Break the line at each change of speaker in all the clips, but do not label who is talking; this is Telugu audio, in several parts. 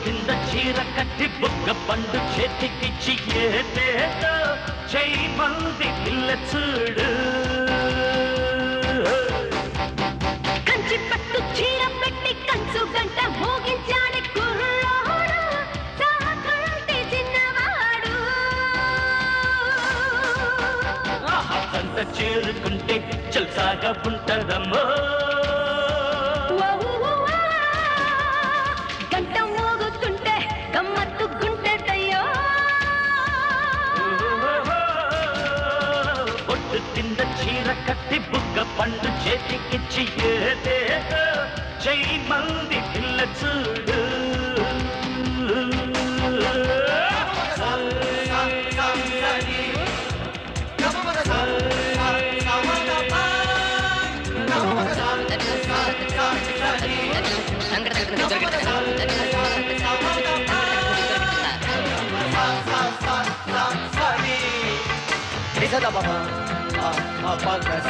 కింద చీర కట్టి బుగ్గ పండు చేతికిచ్చి ఏదేదో చేయమంది పిల్ల చూడు.
కంచి పట్టు చీర పెట్టి కంచు గంట మోగించాడు కుర్రోడు, సాకుంటే చిన్నవాడు.
అంత చేరుకుంటే జల్సాగా ఉంటదమ్మో.
గంట మోగుతుంటే గమ్మత్తుకుంటదయ్యో.
పొట్టు కింద చీర కట్టి బుగ్గ పండు చేతికిచ్చి ఏదేదో చేయమంది పిల్ల చూడు.
Bisa tak apa-apa? Bagus.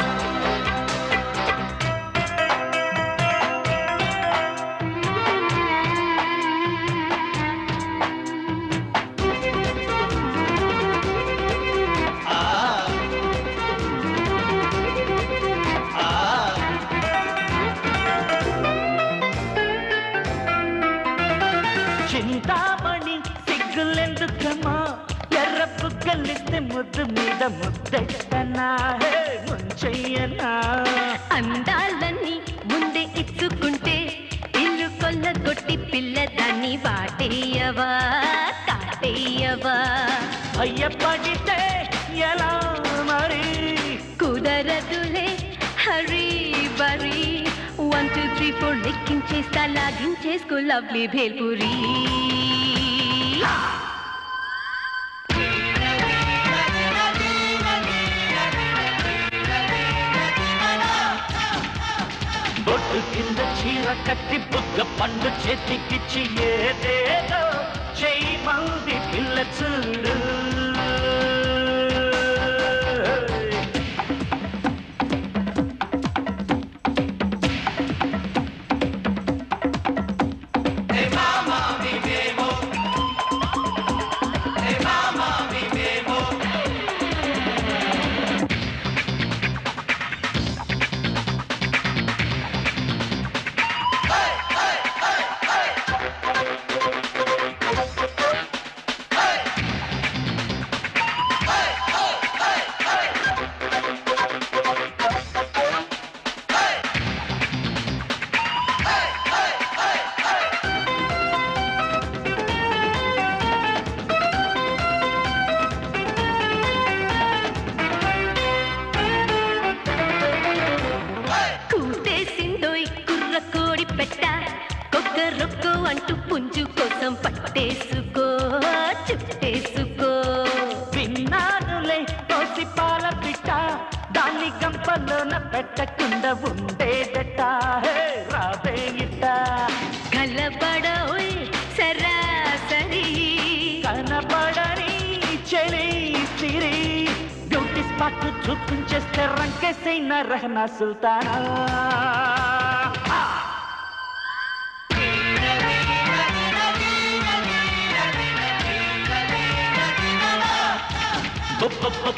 Chintamani సిగ్గులెందుకమ్మా, ఎర్ర బుగ్గలిస్తే ముద్దు మీద ముద్దెట్టనా, ముంచెయ్యనా.
అందాలన్నీ ముందే ఇచ్చుకుంటే ఇల్లు కొల్లగొట్టి పిల్లదాన్ని వాటేయవా కాటేయవా.
భయపడితే ఎలా మరి,
కుదరదులే హరి బరి. 1 2 3 4 లెక్కించేస్తా లాగించేసుకో లవ్లీ భేల్పురి.
బొట్టు కింద చీర కట్టి బుగ్గ పండు చేతికిచ్చి ఏదేదో చేయమంది పిల్ల చూడు.
రొక్కు అంటూ పుంజు కోసం పట్టేసుకో చుట్టేసుకో.
విన్నానులే తోసి పాల పిట్ట, దాన్ని గంపలోన పెట్టకుండా ఉండేదట, రాబే ఇట్ట.
కలబడోయ్ సరాసరి
కనబడని చెలి సిరి, బ్యూటీ స్పాట్ చూపించేస్తే రంకేసైన రహనా సుల్తానా.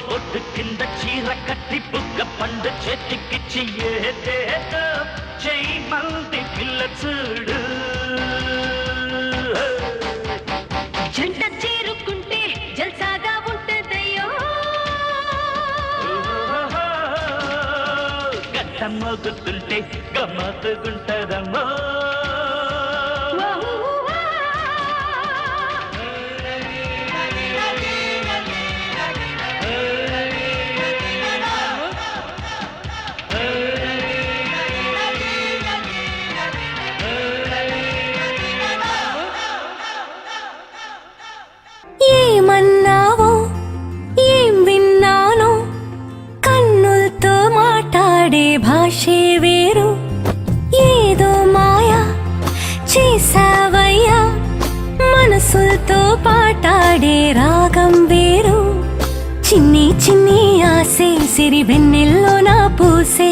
పొట్టు కింద చీర కట్టి బుగ్గ పండు చేతికిచ్చి ఏదేదో చేయమంది పిల్ల చూడు.
జంట చేరుకుంటే జల్సాగా ఉంటదయ్యో.
గంట మోగుతుంటే గమ్మత్తుగుంటదమ్మో.
ఏమన్నావో ఏం విన్నానో, కన్నులతో మాట్లాడే భాషే వేరు. ఏదో మాయా చేసావయ్యా, మనసులతో పాటాడే రాగం వేరు. చిన్ని చిన్ని ఆసే సిరి వెన్నెల్లో నా పూసే,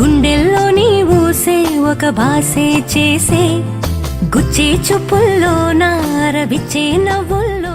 గుండెల్లో నీ ఊసే ఒక భాసే చేసే. గుచ్చే చూపుల్లో నారవిచ్చే నవ్వుల్లో